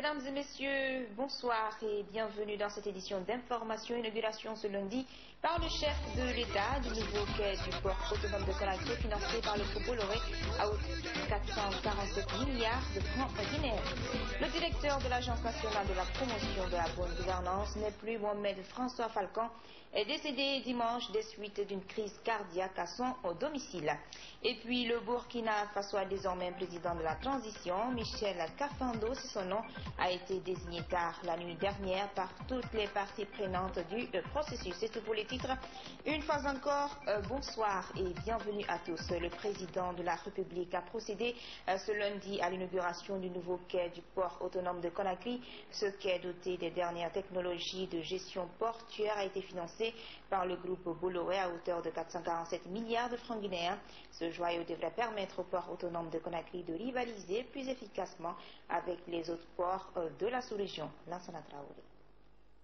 Mesdames et messieurs, bonsoir et bienvenue dans cette édition d'information inauguration ce lundi par le chef de l'État du nouveau quai du port autonome de Conakry financé par le groupe Bolloré à hauteur de 447 milliards de francs guinéens. Le directeur de l'Agence nationale de la promotion de la bonne gouvernance n'est plus Mohamed François Falcon, est décédé dimanche des suites d'une crise cardiaque à son domicile. Et puis le Burkina Faso a désormais un président de la transition, Michel Kafando, c'est son nom, a été désigné tard la nuit dernière par toutes les parties prenantes du processus. C'est tout pour les titres. Une fois encore, bonsoir et bienvenue à tous. Le président de la République a procédé ce lundi à l'inauguration du nouveau quai du port autonome de Conakry. Ce quai doté des dernières technologies de gestion portuaire a été financé par le groupe Bolloré à hauteur de 447 milliards de francs guinéens. Ce joyau devrait permettre au port autonome de Conakry de rivaliser plus efficacement avec les autres ports de la sous-région. Lansana Traoré.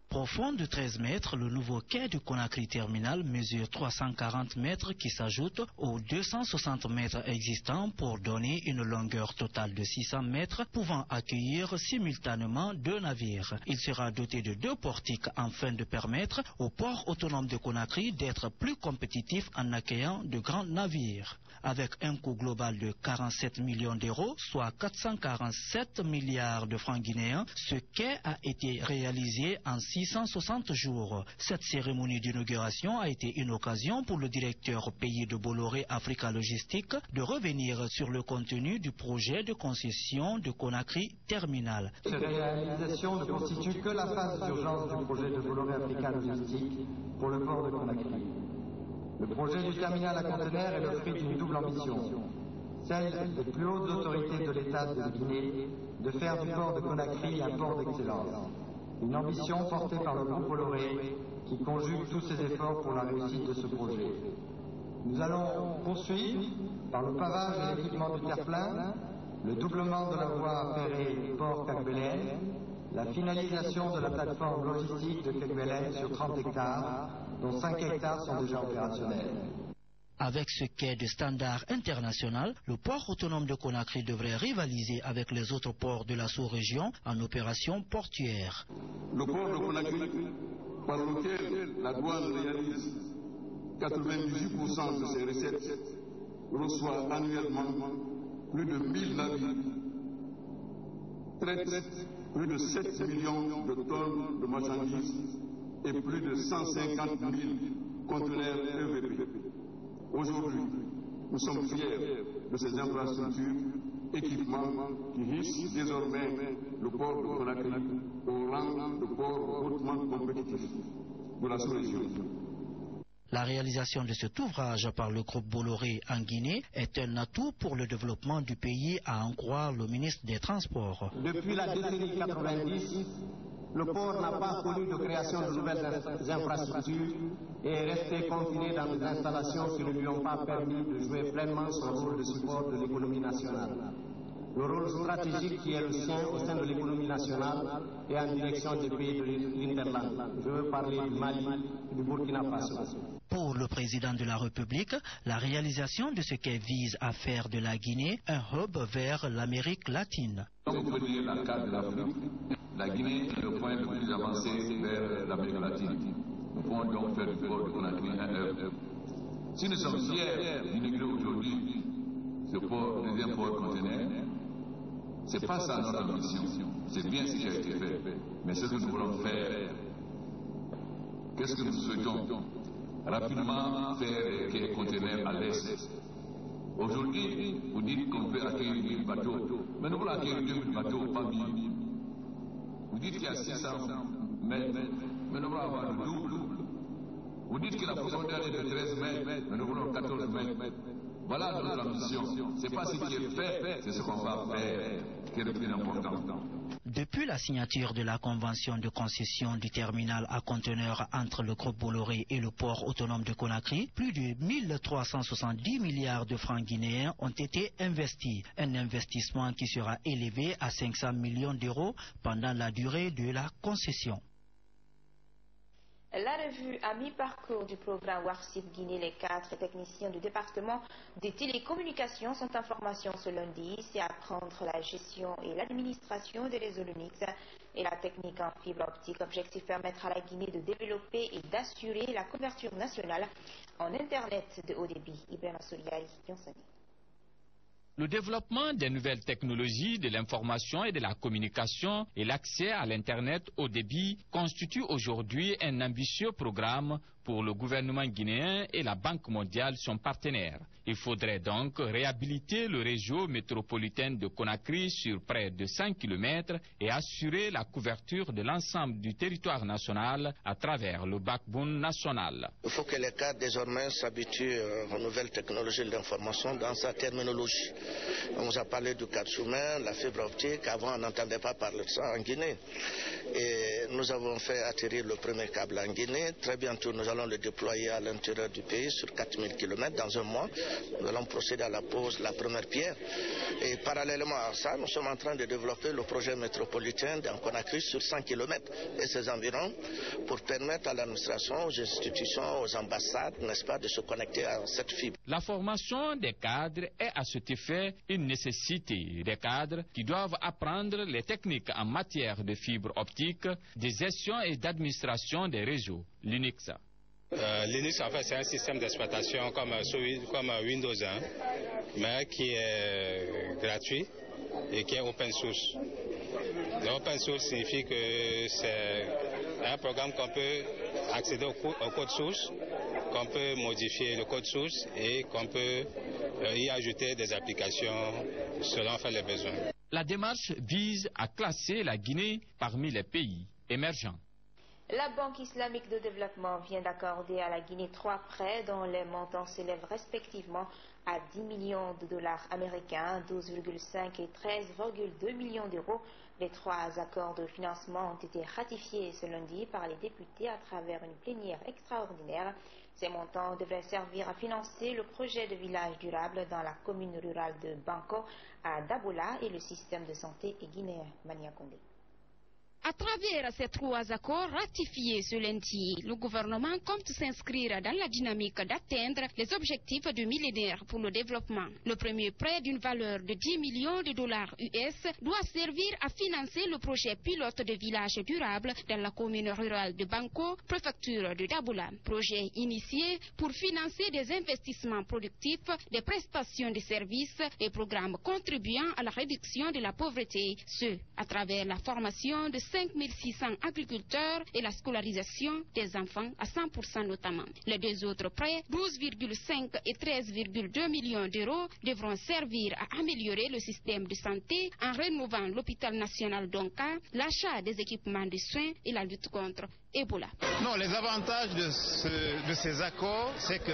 Profond de 13 mètres, le nouveau quai de Conakry Terminal mesure 340 mètres qui s'ajoutent aux 260 mètres existants pour donner une longueur totale de 600 mètres pouvant accueillir simultanément 2 navires. Il sera doté de 2 portiques afin de permettre au port autonome de Conakry d'être plus compétitif en accueillant de grands navires. Avec un coût global de 47 millions d'euros, soit 447 milliards de francs guinéens, ce quai a été réalisé en 660 jours. Cette cérémonie d'inauguration a été une occasion pour le directeur pays de Bolloré Africa Logistique de revenir sur le contenu du projet de concession de Conakry Terminal. Cette réalisation ne constitue que la phase d'urgence du projet de Bolloré Africa Logistique pour le port de Conakry. Le projet du terminal à conteneurs est le fruit d'une double ambition, celle des plus hautes autorités de l'État de Guinée de faire du port de Conakry un port d'excellence. Une ambition portée par le groupe Bolloré qui conjugue tous ses efforts pour la réussite de ce projet. Nous allons poursuivre par le pavage et l'équipement du terre-plein, le doublement de la voie ferrée Port-Kerguelen, la finalisation de la plateforme logistique de Kerguelen sur 30 hectares, dont 5 hectares sont déjà opérationnels. Avec ce quai de standard international, le port autonome de Conakry devrait rivaliser avec les autres ports de la sous-région en opération portuaire. Le port de Conakry, par lequel la douane réalise 98% de ses recettes, reçoit annuellement plus de 1000 navires, traite plus de 7 millions de tonnes de marchandises et plus de 150 000 conteneurs EVP. Aujourd'hui, nous sommes fiers de ces infrastructures, équipements qui hissent désormais le port de Conakry au rang de port hautement compétitif de la sous-région. La réalisation de cet ouvrage par le groupe Bolloré en Guinée est un atout pour le développement du pays, à en croire le ministre des Transports. Depuis la décennie 90, le port n'a pas connu de création de nouvelles infrastructures et est resté confiné dans des installations qui ne lui ont pas permis de jouer pleinement son rôle de support de l'économie nationale. Le rôle stratégique qui est le sien au sein de l'économie nationale et en direction des pays de l'Interland. Je veux parler du Mali et du Burkina Faso. Pour le président de la République, la réalisation de ce quai vise à faire de la Guinée un hub vers l'Amérique latine. On peut dire la carte de l'Afrique, la Guinée est le point le plus avancé vers l'Amérique latine. Nous pouvons donc faire du port de Conakry un hub. Si nous sommes fiers d'inaugurer aujourd'hui ce port, deuxième port conteneur, c'est pas ça notre ambition. C'est bien ce qui a été fait. Mais ce que nous voulons faire, qu'est-ce que nous souhaitons? Rapidement faire des conteneurs à l'est. Aujourd'hui, vous dites qu'on peut accueillir 1000 bateaux. Mais nous voulons accueillir 2000 bateaux, pas 1000. Vous dites qu'il y a 600 mètres, mais nous voulons avoir le double. Vous dites que la profondeur est de 13 mètres, mais nous voulons 14 mètres. Voilà notre ambition. Ce n'est pas ce qui est fait, c'est ce qu'on va faire qui est le plus important. Depuis la signature de la convention de concession du terminal à conteneurs entre le groupe Bolloré et le port autonome de Conakry, plus de 1370 milliards de francs guinéens ont été investis. Un investissement qui sera élevé à 500 millions d'euros pendant la durée de la concession. La revue à mi-parcours du programme WARCIP Guinée, les 4 techniciens du département des télécommunications sont en formation ce lundi. C'est apprendre la gestion et l'administration des réseaux Linux et la technique en fibre optique. Objectif permettre à la Guinée de développer et d'assurer la couverture nationale en Internet de haut débit. Ibrahima Soliari, Dionsani. Le développement des nouvelles technologies de l'information et de la communication et l'accès à l'Internet haut débit constituent aujourd'hui un ambitieux programme pour le gouvernement guinéen et la Banque mondiale, son partenaire. Il faudrait donc réhabiliter le réseau métropolitain de Conakry sur près de 100 km et assurer la couverture de l'ensemble du territoire national à travers le backbone national. Il faut que les cadres désormais s'habituent aux nouvelles technologies de l'information dans sa terminologie. On nous a parlé du cadre sous-main, la fibre optique. Avant, on n'entendait pas parler de ça en Guinée. Et nous avons fait atterrir le premier câble en Guinée. Très bientôt, nous allons le déployer à l'intérieur du pays sur 4000 km dans un mois. Nous allons procéder à la pose de la première pierre. Et parallèlement à ça, nous sommes en train de développer le projet métropolitain dans Conakry sur 100 km et ses environs pour permettre à l'administration, aux institutions, aux ambassades, n'est-ce pas, de se connecter à cette fibre. La formation des cadres est à cet effet une nécessité. Des cadres qui doivent apprendre les techniques en matière de fibre optique, de gestion et d'administration des réseaux Linux. Linux, en fait, c'est un système d'exploitation comme Windows 1, mais qui est gratuit et qui est open source. Open source signifie que c'est un programme qu'on peut accéder au code source, qu'on peut modifier le code source et qu'on peut y ajouter des applications selon les besoins. La démarche vise à classer la Guinée parmi les pays émergents. La Banque islamique de développement vient d'accorder à la Guinée 3 prêts dont les montants s'élèvent respectivement à 10 millions de dollars américains, 12,5 et 13,2 millions d'euros. Les 3 accords de financement ont été ratifiés ce lundi par les députés à travers une plénière extraordinaire. Ces montants devraient servir à financer le projet de village durable dans la commune rurale de Banco à Dabola et le système de santé guinéen Mania Condé. À travers ces 3 accords ratifiés ce lundi, le gouvernement compte s'inscrire dans la dynamique d'atteindre les objectifs du millénaire pour le développement. Le premier prêt d'une valeur de 10 millions de dollars US doit servir à financer le projet pilote de village durable dans la commune rurale de Banco, préfecture de Dabola. Projet initié pour financer des investissements productifs, des prestations de services et programmes contribuant à la réduction de la pauvreté, ce à travers la formation de 5600 agriculteurs et la scolarisation des enfants à 100% notamment. Les 2 autres prêts, 12,5 et 13,2 millions d'euros, devront servir à améliorer le système de santé en rénovant l'hôpital national d'Onka, l'achat des équipements de soins et la lutte contre Ebola. Non, les avantages de ces accords, c'est que,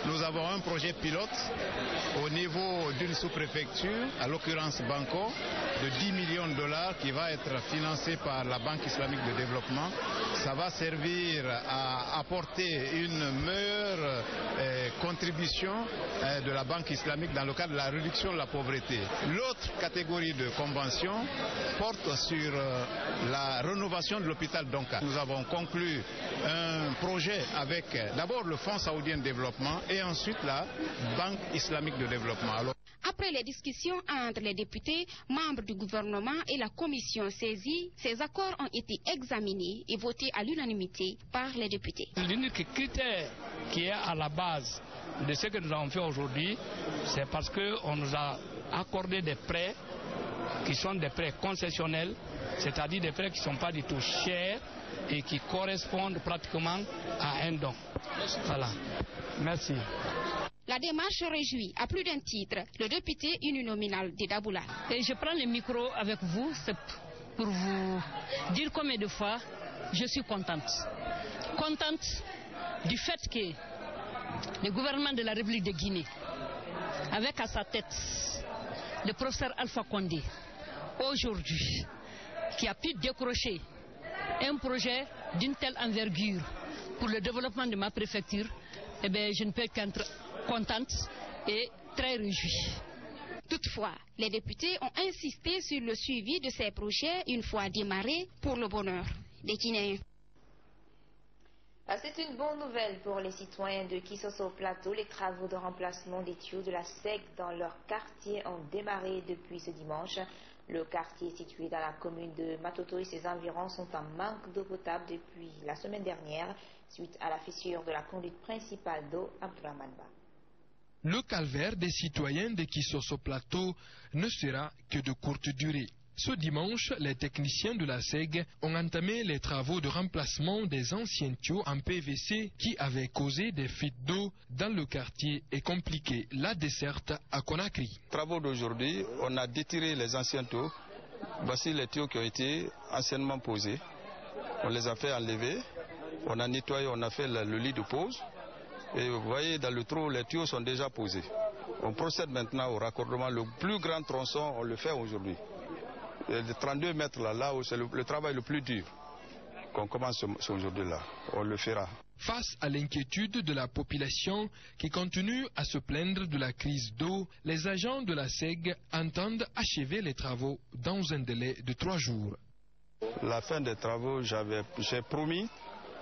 nous avons un projet pilote au niveau d'une sous-préfecture, à l'occurrence Banco, de 10 millions de dollars qui va être financé par la Banque islamique de développement. Ça va servir à apporter une meilleure contribution de la Banque islamique dans le cadre de la réduction de la pauvreté. L'autre catégorie de convention porte sur la rénovation de l'hôpital d'Onka. Nous avons conclu un projet avec d'abord le Fonds saoudien de développement et ensuite la Banque islamique de développement. Après les discussions entre les députés, membres du gouvernement et la commission saisie, ces accords ont été examinés et votés à l'unanimité par les députés. L'unique critère qui est à la base de ce que nous avons fait aujourd'hui, c'est parce qu'on nous a accordé des prêts qui sont des prêts concessionnels, c'est-à-dire des prêts qui ne sont pas du tout chers et qui correspondent pratiquement à un don. Voilà. Merci. La démarche réjouit à plus d'un titre le député uninominal de Dabola. Et je prends le micro avec vous pour vous dire combien de fois je suis contente. Contente du fait que le gouvernement de la République de Guinée, avec à sa tête le professeur Alpha Condé, aujourd'hui, qui a pu décrocher un projet d'une telle envergure pour le développement de ma préfecture, eh bien, je ne peux qu'être contente et très réjouie. Toutefois, les députés ont insisté sur le suivi de ces projets une fois démarrés pour le bonheur des Guinéens. C'est une bonne nouvelle pour les citoyens de Kisosso Plateau. Les travaux de remplacement des tuyaux de la SEG dans leur quartier ont démarré depuis ce dimanche. Le quartier situé dans la commune de Matoto et ses environs sont en manque d'eau potable depuis la semaine dernière suite à la fissure de la conduite principale d'eau Abdourahmane Ba. Le calvaire des citoyens de Kisosso Plateau ne sera que de courte durée. Ce dimanche, les techniciens de la SEG ont entamé les travaux de remplacement des anciens tuyaux en PVC qui avaient causé des fuites d'eau dans le quartier et compliqué la desserte à Conakry. Travaux d'aujourd'hui, on a détiré les anciens tuyaux. Voici les tuyaux qui ont été anciennement posés. On les a fait enlever, on a nettoyé, on a fait le lit de pose. Et vous voyez, dans le trou, les tuyaux sont déjà posés. On procède maintenant au raccordement. Le plus grand tronçon, on le fait aujourd'hui. Les 32 mètres là où c'est le travail le plus dur qu'on commence aujourd'hui là, on le fera. Face à l'inquiétude de la population qui continue à se plaindre de la crise d'eau, les agents de la SEG entendent achever les travaux dans un délai de 3 jours. La fin des travaux, j'ai promis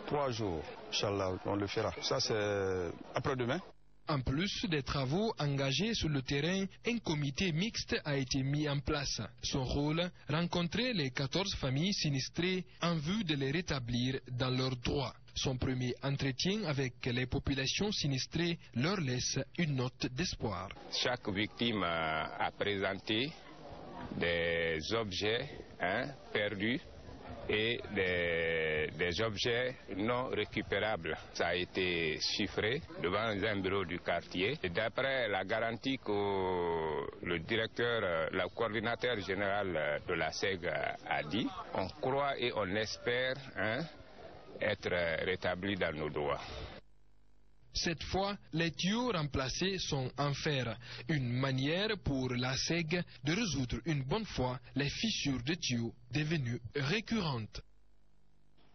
3 jours. Inch'Allah, on le fera. Ça c'est après-demain. En plus des travaux engagés sur le terrain, un comité mixte a été mis en place. Son rôle, rencontrer les 14 familles sinistrées en vue de les rétablir dans leurs droits. Son premier entretien avec les populations sinistrées leur laisse une note d'espoir. Chaque victime a présenté des objets perdus et des objets non récupérables. Ça a été chiffré devant un bureau du quartier. Et d'après la garantie que le directeur, le coordinateur général de la SEG a dit, on croit et on espère être rétablis dans nos droits. Cette fois, les tuyaux remplacés sont en fer, une manière pour la SEG de résoudre une bonne fois les fissures de tuyaux devenues récurrentes.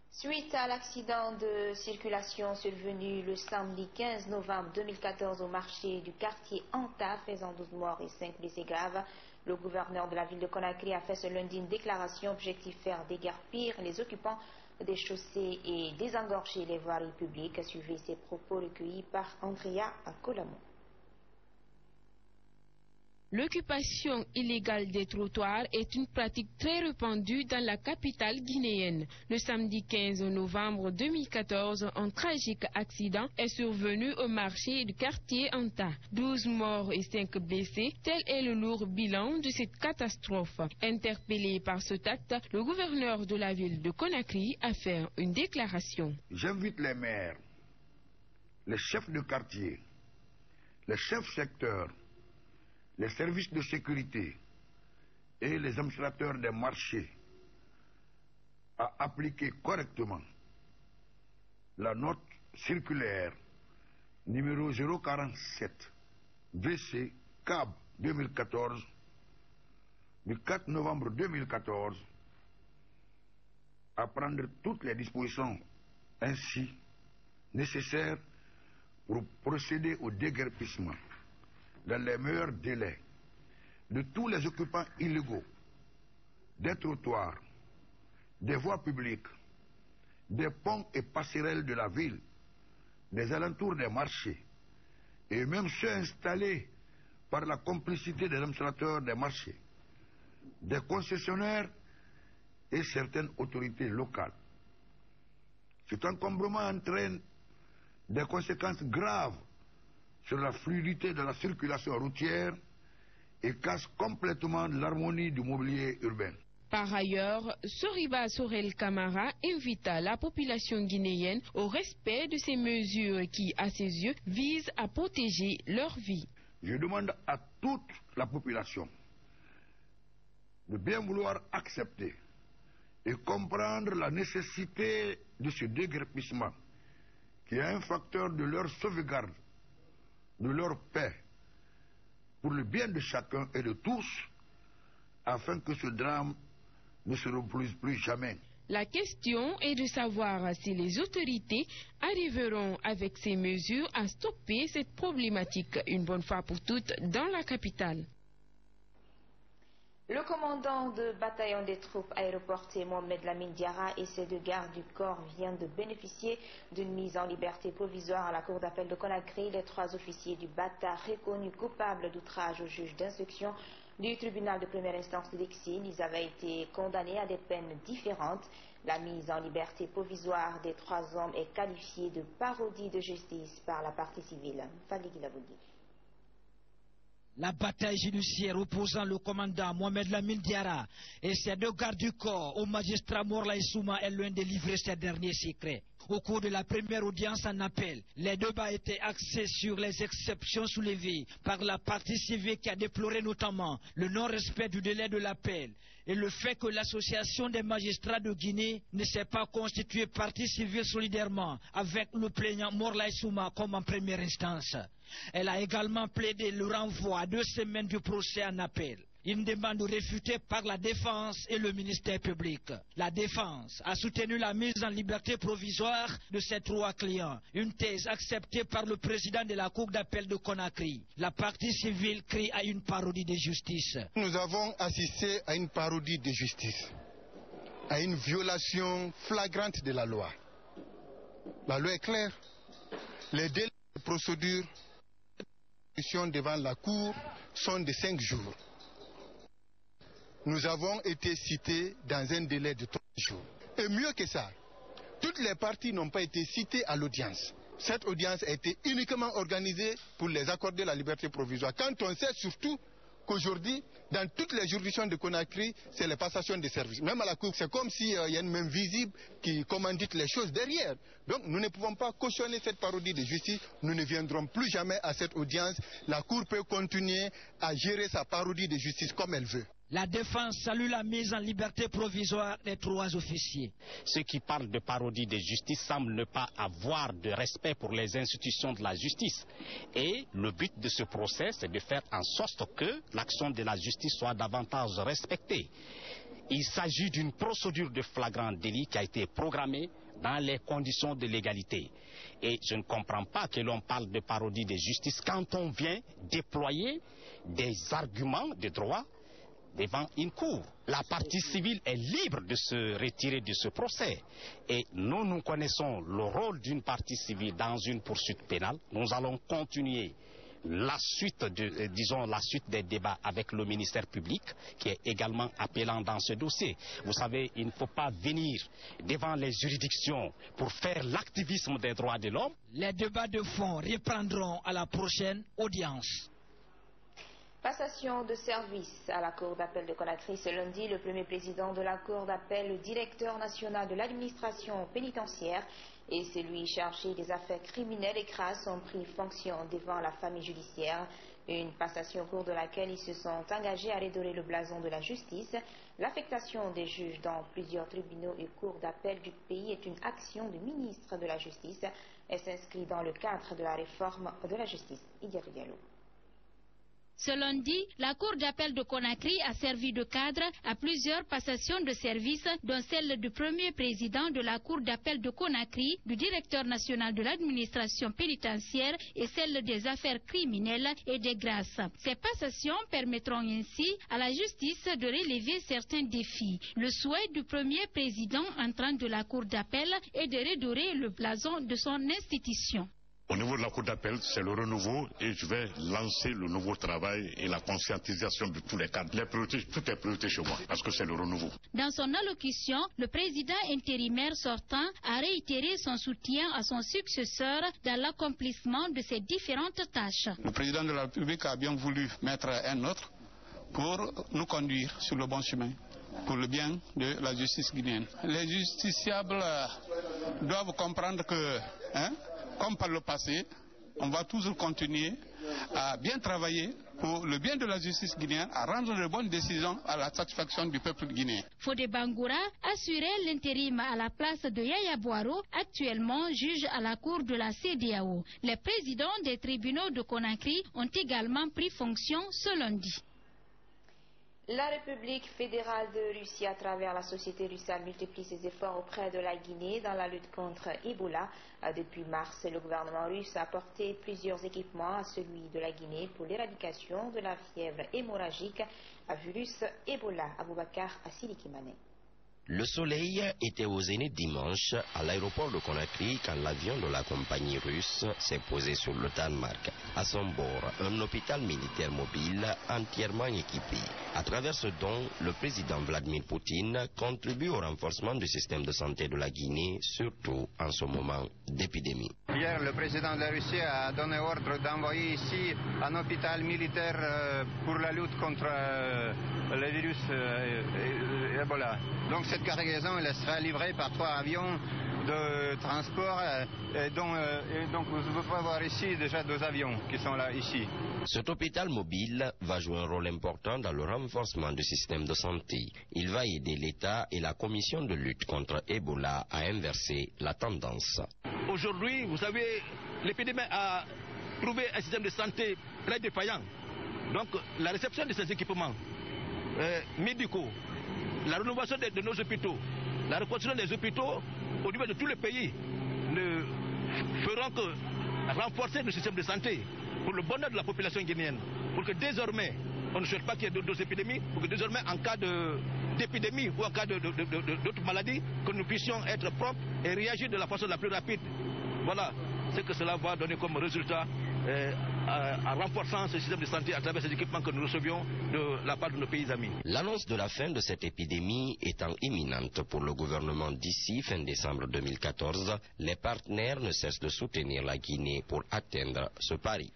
Suite à l'accident de circulation survenu le samedi 15 novembre 2014 au marché du quartier Anta, faisant 12 morts et 5 blessés graves, le gouverneur de la ville de Conakry a fait ce lundi une déclaration objectif faire déguerpir les occupants des chaussées et désengorger les voiries publiques. Suivez ces propos recueillis par Andrea Colamo. L'occupation illégale des trottoirs est une pratique très répandue dans la capitale guinéenne. Le samedi 15 novembre 2014, un tragique accident est survenu au marché du quartier Anta. 12 morts et 5 blessés, tel est le lourd bilan de cette catastrophe. Interpellé par cet acte, le gouverneur de la ville de Conakry a fait une déclaration. J'invite les maires, les chefs de quartier, les chefs secteurs, les services de sécurité et les administrateurs des marchés à appliquer correctement la note circulaire numéro 047 VC CAB 2014 du 4 novembre 2014 à prendre toutes les dispositions ainsi nécessaires pour procéder au déguerpissement dans les meilleurs délais de tous les occupants illégaux des trottoirs, des voies publiques, des ponts et passerelles de la ville, des alentours des marchés, et même ceux installés par la complicité des administrateurs des marchés, des concessionnaires et certaines autorités locales. Cet encombrement entraîne des conséquences graves sur la fluidité de la circulation routière et casse complètement l'harmonie du mobilier urbain. Par ailleurs, Soriba Sorel Camara invita la population guinéenne au respect de ces mesures qui, à ses yeux, visent à protéger leur vie. Je demande à toute la population de bien vouloir accepter et comprendre la nécessité de ce déguerpissement qui est un facteur de leur sauvegarde, de leur paix, pour le bien de chacun et de tous, afin que ce drame ne se reproduise plus jamais. La question est de savoir si les autorités arriveront avec ces mesures à stopper cette problématique une bonne fois pour toutes dans la capitale. Le commandant de bataillon des troupes aéroportées Mohamed Lamine Diarra et ses 2 gardes du corps viennent de bénéficier d'une mise en liberté provisoire à la cour d'appel de Conakry. Les 3 officiers du BATA reconnus coupables d'outrage au juge d'instruction du tribunal de première instance de Lexine. Ils avaient été condamnés à des peines différentes. La mise en liberté provisoire des 3 hommes est qualifiée de parodie de justice par la partie civile. Fadli Gilaboudi. La bataille judiciaire opposant le commandant Mohamed Lamine Diarra et ses 2 gardes du corps au magistrat Morla Issouma est loin de livrer ses derniers secrets. Au cours de la première audience en appel, les débats étaient axés sur les exceptions soulevées par la partie civile qui a déploré notamment le non-respect du délai de l'appel et le fait que l'association des magistrats de Guinée ne s'est pas constituée partie civile solidairement avec le plaignant Morla Issouma comme en première instance. Elle a également plaidé le renvoi à 2 semaines du procès en appel. Une demande réfutée par la défense et le ministère public. La défense a soutenu la mise en liberté provisoire de ses 3 clients, une thèse acceptée par le président de la cour d'appel de Conakry. La partie civile crie à une parodie de justice. Nous avons assisté à une parodie de justice, à une violation flagrante de la loi. La loi est claire. Les délais de procédure devant la cour sont de 5 jours. Nous avons été cités dans un délai de 3 jours. Et mieux que ça, toutes les parties n'ont pas été citées à l'audience. Cette audience a été uniquement organisée pour les accorder la liberté provisoire. Quand on sait surtout qu'aujourd'hui, dans toutes les juridictions de Conakry, c'est la passation de services. Même à la Cour, c'est comme s'il y a une main visible qui commandite les choses derrière. Donc nous ne pouvons pas cautionner cette parodie de justice. Nous ne viendrons plus jamais à cette audience. La Cour peut continuer à gérer sa parodie de justice comme elle veut. La défense salue la mise en liberté provisoire des 3 officiers. Ceux qui parlent de parodie de justice semblent ne pas avoir de respect pour les institutions de la justice. Et le but de ce procès, c'est de faire en sorte que l'action de la justice soit davantage respectée. Il s'agit d'une procédure de flagrant délit qui a été programmée dans les conditions de légalité. Et je ne comprends pas que l'on parle de parodie de justice quand on vient déployer des arguments de droit devant une cour. La partie civile est libre de se retirer de ce procès. Et nous connaissons le rôle d'une partie civile dans une poursuite pénale. Nous allons continuer la suite des débats avec le ministère public, qui est également appelant dans ce dossier. Vous savez, il ne faut pas venir devant les juridictions pour faire l'activisme des droits de l'homme. Les débats de fond reprendront à la prochaine audience. Passation de service à la Cour d'appel de Conakry ce lundi. Le premier président de la Cour d'appel, le directeur national de l'administration pénitentiaire et celui chargé des affaires criminelles et crasses ont pris fonction devant la famille judiciaire. Une passation au cours de laquelle ils se sont engagés à redorer le blason de la justice. L'affectation des juges dans plusieurs tribunaux et cours d'appel du pays est une action du ministre de la Justice. Elle s'inscrit dans le cadre de la réforme de la justice. Idiatou Diallo. Ce lundi, la Cour d'appel de Conakry a servi de cadre à plusieurs passations de services, dont celle du premier président de la Cour d'appel de Conakry, du directeur national de l'administration pénitentiaire et celle des affaires criminelles et des grâces. Ces passations permettront ainsi à la justice de relever certains défis. Le souhait du premier président entrant de la Cour d'appel est de redorer le blason de son institution. Au niveau de la Cour d'appel, c'est le renouveau et je vais lancer le nouveau travail et la conscientisation de tous les cadres. Les priorités, tout est priorité chez moi parce que c'est le renouveau. Dans son allocution, le président intérimaire sortant a réitéré son soutien à son successeur dans l'accomplissement de ses différentes tâches. Le président de la République a bien voulu mettre un autre pour nous conduire sur le bon chemin, pour le bien de la justice guinéenne. Les justiciables doivent comprendre que, comme par le passé, on va toujours continuer à bien travailler pour le bien de la justice guinéenne, à rendre de bonnes décisions à la satisfaction du peuple guinéen. Fodé Bangoura assurait l'intérim à la place de Yaya Boiro, actuellement juge à la cour de la CEDEAO. Les présidents des tribunaux de Conakry ont également pris fonction ce lundi. La République fédérale de Russie, à travers la société Rusal, multiplie ses efforts auprès de la Guinée dans la lutte contre Ebola. Depuis mars, le gouvernement russe a apporté plusieurs équipements à celui de la Guinée pour l'éradication de la fièvre hémorragique à virus Ebola. Aboubakar Assilikimane. Le soleil était au zénith dimanche à l'aéroport de Conakry quand l'avion de la compagnie russe s'est posé sur le Danemark. À son bord, un hôpital militaire mobile entièrement équipé. À travers ce don, le président Vladimir Poutine contribue au renforcement du système de santé de la Guinée, surtout en ce moment d'épidémie. Hier, le président de la Russie a donné ordre d'envoyer ici un hôpital militaire pour la lutte contre le virus Ebola. Donc cette cargaison elle sera livrée par 3 avions de transport et donc vous pouvez voir ici déjà 2 avions qui sont là ici. Cet hôpital mobile va jouer un rôle important dans le renforcement du système de santé. Il va aider l'État et la commission de lutte contre Ebola à inverser la tendance. Aujourd'hui, vous savez, l'épidémie a trouvé un système de santé très défaillant. Donc la réception de ces équipements médicaux, la rénovation de nos hôpitaux, la reconstruction des hôpitaux au niveau de tous les pays ne feront que renforcer le système de santé pour le bonheur de la population guinéenne. Pour que désormais, on ne souhaite pas qu'il y ait d'autres épidémies, pour que désormais, en cas d'épidémie ou en cas d'autres maladies, que nous puissions être propres et réagir de la façon la plus rapide. Voilà ce que cela va donner comme résultat en renforçant ce système de santé à travers ces équipements que nous recevions de la part de nos pays amis. L'annonce de la fin de cette épidémie étant imminente pour le gouvernement d'ici fin décembre 2014, les partenaires ne cessent de soutenir la Guinée pour atteindre ce pari.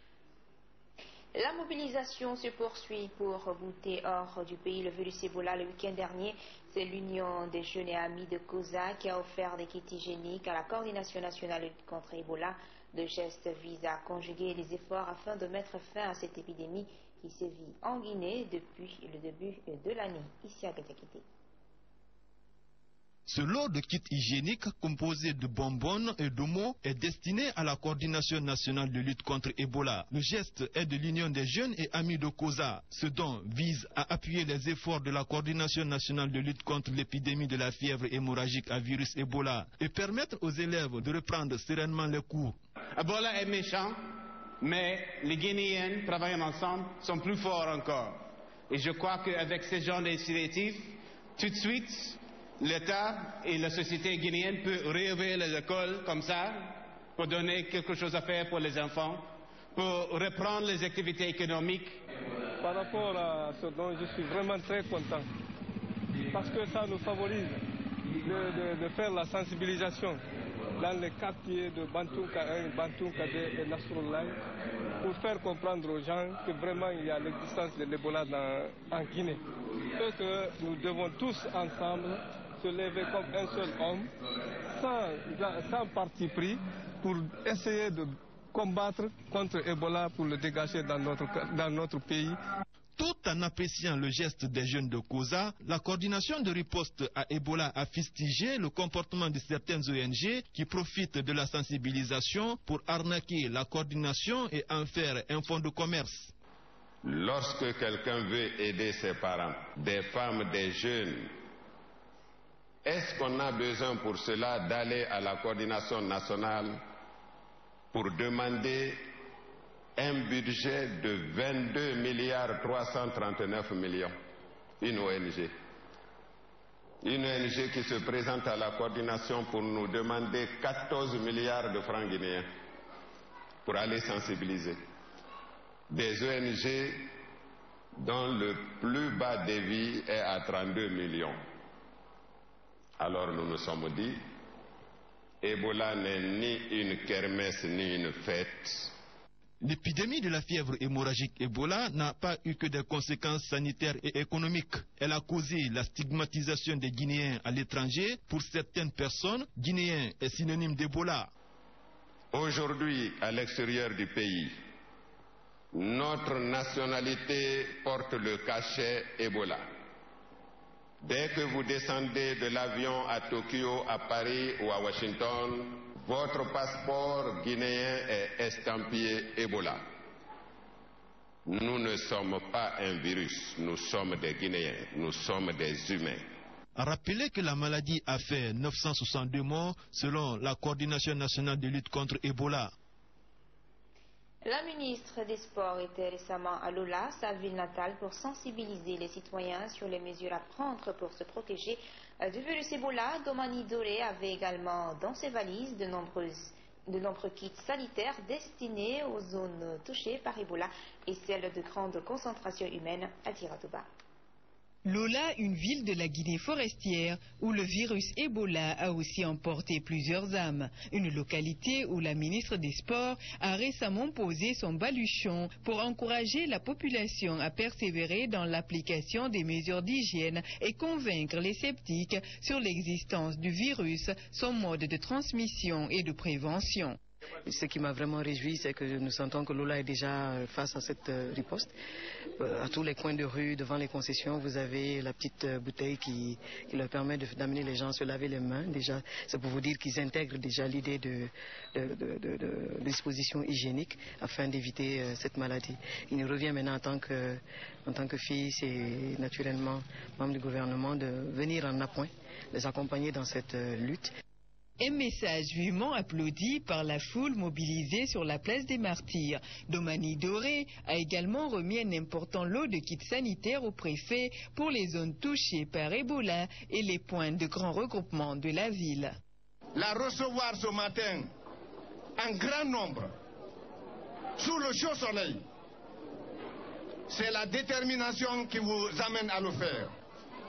La mobilisation se poursuit pour bouter hors du pays le virus Ebola. Le week-end dernier, c'est l'Union des jeunes et amis de COSA qui a offert des kits hygiéniques à la coordination nationale de lutte contre Ebola. Le geste vise à conjuguer les efforts afin de mettre fin à cette épidémie qui sévit en Guinée depuis le début de l'année. Ici à Gatakité. Ce lot de kits hygiéniques composé de bonbonnes et d'omo est destiné à la coordination nationale de lutte contre Ebola. Le geste est de l'Union des jeunes et amis de COSA. Ce don vise à appuyer les efforts de la coordination nationale de lutte contre l'épidémie de la fièvre hémorragique à virus Ebola et permettre aux élèves de reprendre sereinement les cours. Ebola est méchant, mais les Guinéens travaillant ensemble sont plus forts encore. Et je crois qu'avec ce genre d'initiative, tout de suite, l'État et la société guinéenne peuvent réouvrir les écoles comme ça, pour donner quelque chose à faire pour les enfants, pour reprendre les activités économiques. Par rapport à ce don, je suis vraiment très content, parce que ça nous favorise de faire la sensibilisation dans les quartiers de Bantounka 1, Bantounka 2 et Nasrullah, pour faire comprendre aux gens que vraiment il y a l'existence de l'Ebola en Guinée. Et que nous devons tous ensemble se lever comme un seul homme, sans parti pris, pour essayer de combattre contre Ebola, pour le dégager dans notre pays. Tout en appréciant le geste des jeunes de COSA, la coordination de riposte à Ebola a fustigé le comportement de certaines ONG qui profitent de la sensibilisation pour arnaquer la coordination et en faire un fonds de commerce. Lorsque quelqu'un veut aider ses parents, des femmes, des jeunes, est-ce qu'on a besoin pour cela d'aller à la coordination nationale pour demander un budget de 22 milliards 339 millions, une ONG. Une ONG qui se présente à la coordination pour nous demander 14 milliards de francs guinéens pour aller sensibiliser. Des ONG dont le plus bas débit est à 32 millions. Alors nous nous sommes dit, Ebola n'est ni une kermesse ni une fête. L'épidémie de la fièvre hémorragique Ebola n'a pas eu que des conséquences sanitaires et économiques. Elle a causé la stigmatisation des Guinéens à l'étranger. Pour certaines personnes, Guinéen est synonyme d'Ebola. Aujourd'hui, à l'extérieur du pays, notre nationalité porte le cachet Ebola. Dès que vous descendez de l'avion à Tokyo, à Paris ou à Washington, votre passeport guinéen est estampillé Ebola. Nous ne sommes pas un virus, nous sommes des Guinéens, nous sommes des humains. Rappelez que la maladie a fait 962 morts selon la Coordination nationale de lutte contre Ebola. La ministre des Sports était récemment à Lola, sa ville natale, pour sensibiliser les citoyens sur les mesures à prendre pour se protéger du virus Ebola. Domani Doré avait également dans ses valises de nombreux kits sanitaires destinés aux zones touchées par Ebola et celles de grande concentration humaine à Tiratouba. Lola, une ville de la Guinée forestière où le virus Ebola a aussi emporté plusieurs âmes. Une localité où la ministre des Sports a récemment posé son baluchon pour encourager la population à persévérer dans l'application des mesures d'hygiène et convaincre les sceptiques sur l'existence du virus, son mode de transmission et de prévention. Ce qui m'a vraiment réjoui, c'est que nous sentons que Lola est déjà face à cette riposte. À tous les coins de rue, devant les concessions, vous avez la petite bouteille qui leur permet d'amener les gens à se laver les mains. Déjà, c'est pour vous dire qu'ils intègrent déjà l'idée de dispositions hygiéniques afin d'éviter cette maladie. Il nous revient maintenant en tant que fils et naturellement membre du gouvernement de venir en appoint, les accompagner dans cette lutte. Un message vivement applaudi par la foule mobilisée sur la place des Martyrs. Domani Doré a également remis un important lot de kits sanitaires au préfet pour les zones touchées par Ebola et les points de grand regroupement de la ville. La recevoir ce matin en grand nombre, sous le chaud soleil, c'est la détermination qui vous amène à le faire.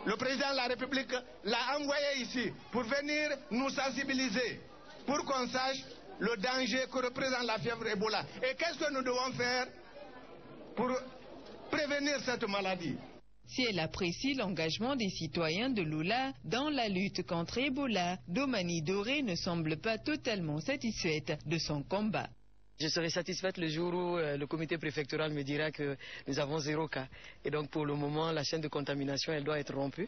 Le président de la République l'a envoyé ici pour venir nous sensibiliser, pour qu'on sache le danger que représente la fièvre Ebola. Et qu'est-ce que nous devons faire pour prévenir cette maladie? Si elle apprécie l'engagement des citoyens de Lola dans la lutte contre Ebola, Domani Doré ne semble pas totalement satisfaite de son combat. Je serai satisfaite le jour où le comité préfectoral me dira que nous avons 0 cas. Et donc pour le moment, la chaîne de contamination, elle doit être rompue.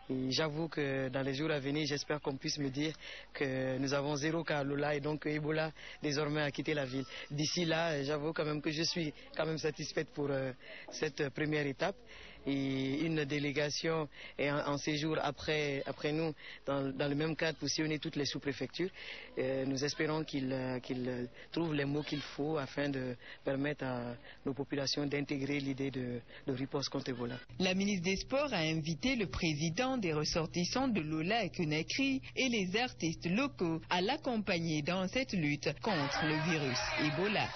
Et j'avoue que dans les jours à venir, j'espère qu'on puisse me dire que nous avons 0 cas à Lola et donc Ebola désormais a quitté la ville. D'ici là, j'avoue quand même que je suis quand même satisfaite pour cette première étape. Et une délégation est en séjour après nous dans le même cadre pour sillonner toutes les sous-préfectures. Nous espérons qu'ils trouvent les mots qu'il faut afin de permettre à nos populations d'intégrer l'idée de riposte contre Ebola. La ministre des Sports a invité le président des ressortissants de Lola et Conakry et les artistes locaux à l'accompagner dans cette lutte contre le virus Ebola.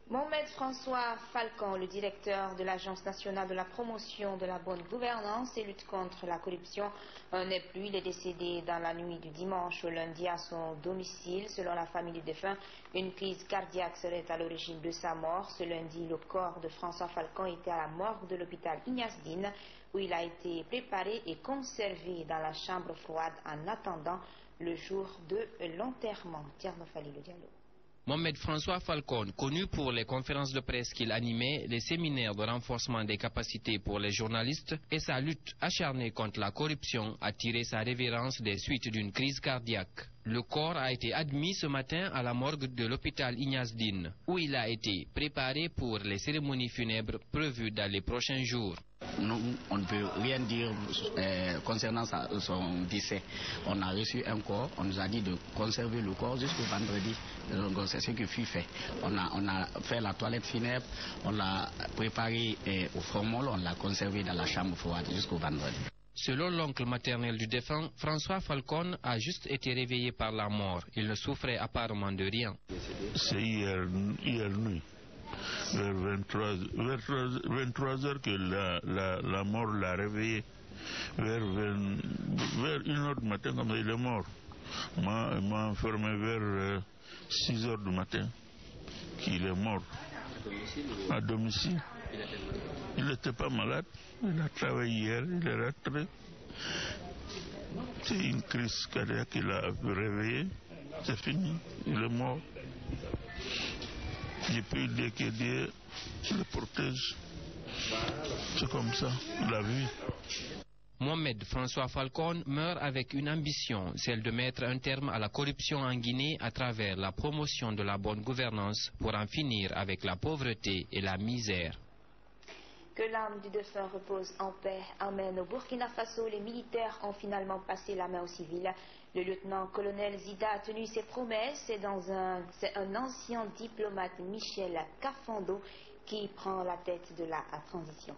Mohamed François Falcon, le directeur de l'Agence nationale de la promotion de la bonne gouvernance et lutte contre la corruption, n'est plus. Il est décédé dans la nuit du dimanche au lundi à son domicile. Selon la famille du défunt, une crise cardiaque serait à l'origine de sa mort. Ce lundi, le corps de François Falcon était à la morgue de l'hôpital Ignace Dine, où il a été préparé et conservé dans la chambre froide en attendant le jour de l'enterrement. Tierno Falilou Diallo. Mohamed François Falcon, connu pour les conférences de presse qu'il animait, les séminaires de renforcement des capacités pour les journalistes et sa lutte acharnée contre la corruption, a tiré sa révérence des suites d'une crise cardiaque. Le corps a été admis ce matin à la morgue de l'hôpital Ignace Dine, où il a été préparé pour les cérémonies funèbres prévues dans les prochains jours. Nous, on ne peut rien dire concernant son décès. On a reçu un corps, on nous a dit de conserver le corps jusqu'au vendredi. Donc c'est ce qui fut fait. On a fait la toilette funèbre, on l'a préparé au formol, on l'a conservé dans la chambre froide jusqu'au vendredi. Selon l'oncle maternel du défunt, François Falcon a juste été réveillé par la mort. Il ne souffrait apparemment de rien. C'est hier nuit, vers 23 heures que la mort l'a réveillé. Vers 1 heure du matin, comme il est mort. M'a enfermé vers 6 heures du matin qu'il est mort. À domicile. Il n'était pas malade. Il a travaillé hier, il est rentré. C'est une crise cardiaque qu'il a réveillé. C'est fini, il est mort. Et puis dès que Dieu le protège, c'est comme ça, la vie. Mohamed François Falcon meurt avec une ambition, celle de mettre un terme à la corruption en Guinée à travers la promotion de la bonne gouvernance pour en finir avec la pauvreté et la misère. Que l'âme du défunt repose en paix. Amen. Au Burkina Faso, les militaires ont finalement passé la main aux civils. Le lieutenant-colonel Zida a tenu ses promesses. C'est un ancien diplomate, Michel Kafando, qui prend la tête de la transition.